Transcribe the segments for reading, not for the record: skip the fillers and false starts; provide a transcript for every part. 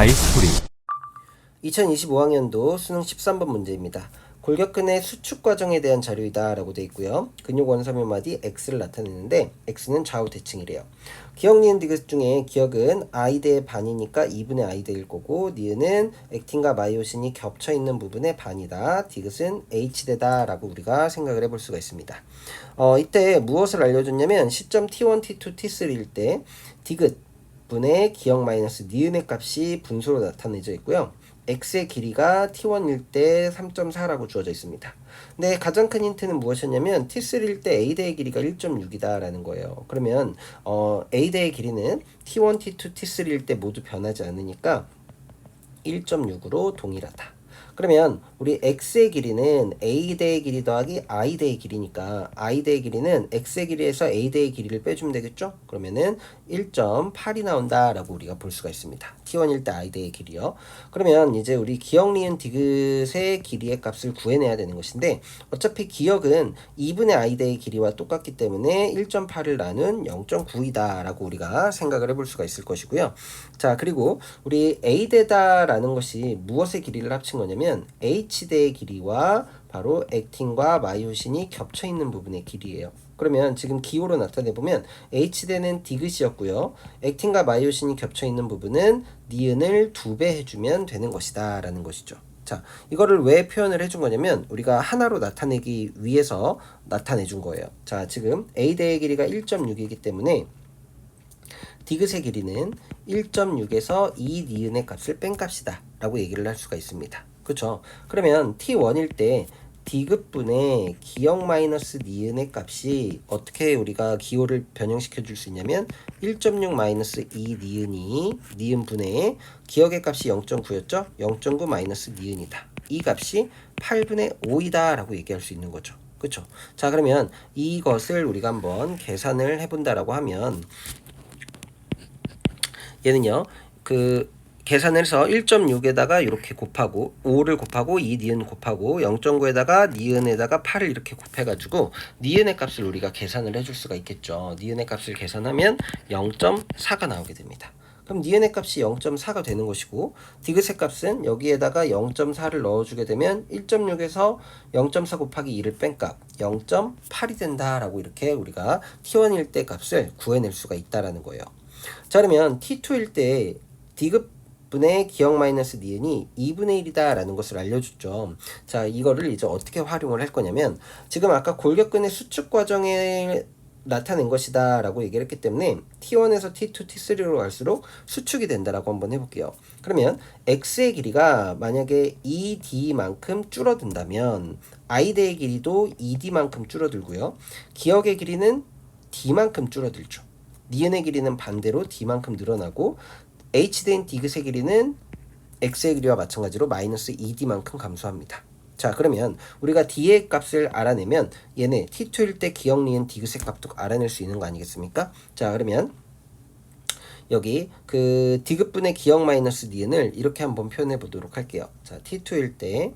다이스토리 2025학년도 수능 13번 문제입니다. 골격근의 수축 과정에 대한 자료이다 라고 되어 있고요. 근육 원섬유 마디 X를 나타내는데 X는 좌우 대칭이래요. 기억, 니은, 디귿 중에 기억은 I대의 반이니까 2분의 I대일 거고, 니은은 액틴과 마이오신이 겹쳐있는 부분의 반이다. 디귿은 H대다 라고 우리가 생각을 해볼 수가 있습니다. 이때 무엇을 알려줬냐면 시점 T1, T2, T3일 때 디귿 분의 기억 마이너스 니은의 값이 분수로 나타내져 있고요. x의 길이가 t1일 때 3.4라고 주어져 있습니다. 근데 가장 큰 힌트는 무엇이었냐면 t3일 때 a대의 길이가 1.6이다 라는 거예요. 그러면 a대의 길이는 t1, t2, t3일 때 모두 변하지 않으니까 1.6으로 동일하다. 그러면 우리 x의 길이는 a대의 길이 더하기 i대의 길이니까 i대의 길이는 x의 길이에서 a대의 길이를 빼주면 되겠죠? 그러면은 1.8이 나온다라고 우리가 볼 수가 있습니다. t1일 때 i대의 길이요. 그러면 이제 우리 기억, 니은, 디귿의 길이의 값을 구해내야 되는 것인데, 어차피 기억은 2분의 i대의 길이와 똑같기 때문에 1.8을 나눈 0.9이다 라고 우리가 생각을 해볼 수가 있을 것이고요. 자, 그리고 우리 a대다라는 것이 무엇의 길이를 합친 거냐면 h대의 길이와 바로 액틴과 마이오신이 겹쳐 있는 부분의 길이에요. 그러면 지금 기호로 나타내보면 h대는 디귿이었고요. 액틴과 마이오신이 겹쳐 있는 부분은 니은을 2배 해주면 되는 것이다 라는 것이죠. 자, 이거를 왜 표현을 해준 거냐면 우리가 하나로 나타내기 위해서 나타내준 거예요. 자, 지금 a대의 길이가 1.6이기 때문에 디귿의 길이는 1.6에서 2 니은의 값을 뺀 값이다 라고 얘기를 할 수가 있습니다. 그쵸? 그러면 t1일 때 디귿분의 기억 마이너스 니은의 값이 어떻게 우리가 기호를 변형시켜 줄 수 있냐면 1.6 마이너스 2 니은이 니은분의 기억의 값이 0.9였죠? 0.9 마이너스 니은이다. 이 값이 8분의 5이다 라고 얘기할 수 있는 거죠. 그쵸? 자, 그러면 이것을 우리가 한번 계산을 해본다라고 하면 얘는요, 계산을 해서 1.6에다가 이렇게 곱하고 5를 곱하고 2 니은 곱하고 0.9에다가 니은에다가 8을 이렇게 곱해가지고 니은의 값을 우리가 계산을 해줄 수가 있겠죠. 니은의 값을 계산하면 0.4가 나오게 됩니다. 그럼 니은의 값이 0.4가 되는 것이고, 디귿의 값은 여기에다가 0.4를 넣어주게 되면 1.6에서 0.4 곱하기 2를 뺀 값 0.8이 된다라고 이렇게 우리가 t1일 때 값을 구해낼 수가 있다라는 거예요. 자, 그러면 t2일 때 디귿분의 기억 마이너스 니은이 2분의 1이다 라는 것을 알려줬죠. 자, 이거를 이제 어떻게 활용을 할 거냐면, 지금 아까 골격근의 수축 과정에 나타낸 것이다 라고 얘기를 했기 때문에 t1에서 t2, t3로 갈수록 수축이 된다라고 한번 해볼게요. 그러면 x의 길이가 만약에 2d만큼 줄어든다면 i대의 길이도 2d만큼 줄어들고요. 기억의 길이는 d만큼 줄어들죠. 니은의 길이는 반대로 d만큼 늘어나고, h대인 디귿의 길이는 x의 길이와 마찬가지로 마이너스 2d만큼 감소합니다. 자, 그러면 우리가 d의 값을 알아내면 얘네 t2일 때 기억, 니은, 디귿의 값도 알아낼 수 있는 거 아니겠습니까? 자, 그러면 여기 디귿분의 기억 마이너스 니은을 이렇게 한번 표현해 보도록 할게요. 자, t2일 때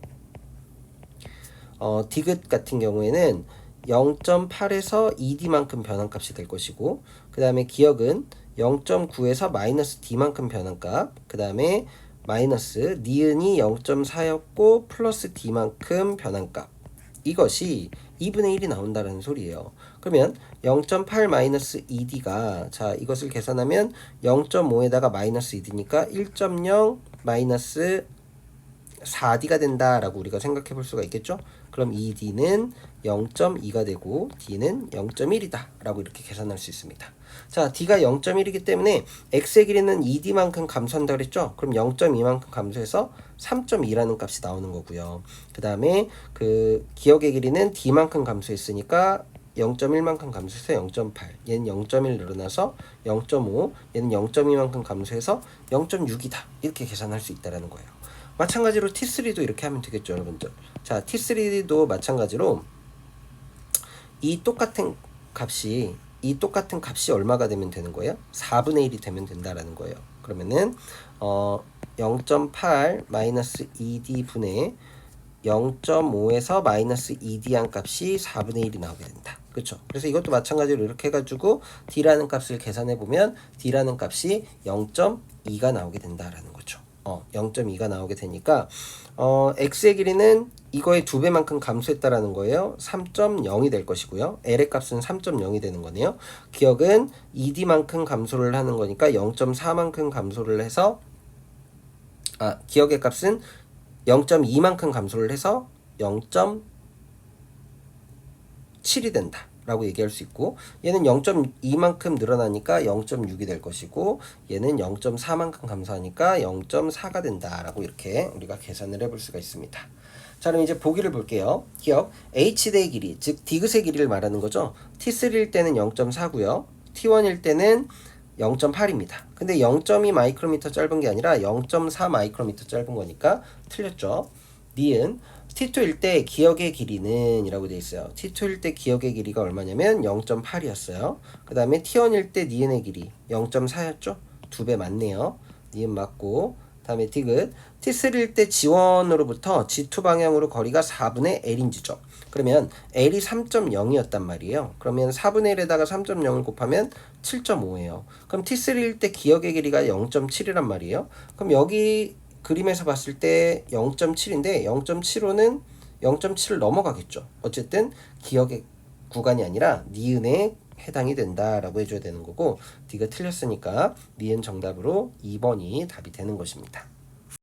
디귿 같은 경우에는 0.8에서 2d만큼 변환값이 될 것이고, 그 다음에 기억은 0.9에서 마이너스 d만큼 변환값, 그 다음에 마이너스 니은이 0.4였고 플러스 d만큼 변환값, 이것이 2분의 1이 나온다는 소리예요. 그러면 0.8 마이너스 2d가, 자, 이것을 계산하면 0.5에다가 마이너스 2d니까 1.0 마이너스 4d가 된다라고 우리가 생각해 볼 수가 있겠죠? 그럼 이 d는 0.2가 되고 d는 0.1이다 라고 이렇게 계산할 수 있습니다. 자, d가 0.1이기 때문에 x의 길이는 2d만큼 감소한다 그랬죠? 그럼 0.2만큼 감소해서 3.2라는 값이 나오는 거고요. 그 다음에 기억의 길이는 d만큼 감소했으니까 0.1만큼 감소해서 0.8, 얘는 0.1 늘어나서 0.5, 얘는 0.2만큼 감소해서 0.6이다 이렇게 계산할 수 있다는 거예요. 마찬가지로 t3도 이렇게 하면 되겠죠, 여러분들. 자, t3도 마찬가지로 이 똑같은 값이 얼마가 되면 되는 거예요? 4분의 1이 되면 된다라는 거예요. 그러면은 0.8 마이너스 2d 분의 0.5에서 마이너스 2d 한 값이 4분의 1이 나오게 된다. 그렇죠? 그래서 이것도 마찬가지로 이렇게 해가지고 d라는 값을 계산해 보면 d라는 값이 0.2가 나오게 된다라는 거죠. 0.2가 나오게 되니까 x의 길이는 이거의 2배만큼 감소했다라는 거예요. 3.0이 될 것이고요. l의 값은 3.0이 되는 거네요. 기억은 2d만큼 감소를 하는 거니까 0.4만큼 감소를 해서 기억의 값은 0.2만큼 감소를 해서 0.7이 된다 라고 얘기할 수 있고, 얘는 0.2만큼 늘어나니까 0.6이 될 것이고, 얘는 0.4만큼 감소하니까 0.4가 된다 라고 이렇게 우리가 계산을 해볼 수가 있습니다. 자, 그럼 이제 보기를 볼게요. 기억 h대의 길이, 즉 디귿의 길이를 말하는 거죠. t3일 때는 0.4고요 t1일 때는 0.8입니다. 근데 0.2 마이크로미터 짧은 게 아니라 0.4 마이크로미터 짧은 거니까 틀렸죠. 니은 T2일 때 기억의 길이는 이라고 되어 있어요. T2일 때 기억의 길이가 얼마냐면 0.8이었어요. 그 다음에 T1일 때 니은의 길이 0.4였죠. 2배 맞네요. 니은 맞고, 다음에 디귿 T3일 때 G1으로부터 G2 방향으로 거리가 4분의 L인지죠. 그러면 L이 3.0이었단 말이에요. 그러면 4분의 1에다가 3.0을 곱하면 7.5예요. 그럼 T3일 때 기억의 길이가 0.7이란 말이에요. 그럼 여기 그림에서 봤을 때 0.7인데 0.75는 0.7을 넘어가겠죠. 어쨌든 기억의 구간이 아니라 니은에 해당이 된다라고 해줘야 되는 거고, D가 틀렸으니까 니은 정답으로 2번이 답이 되는 것입니다.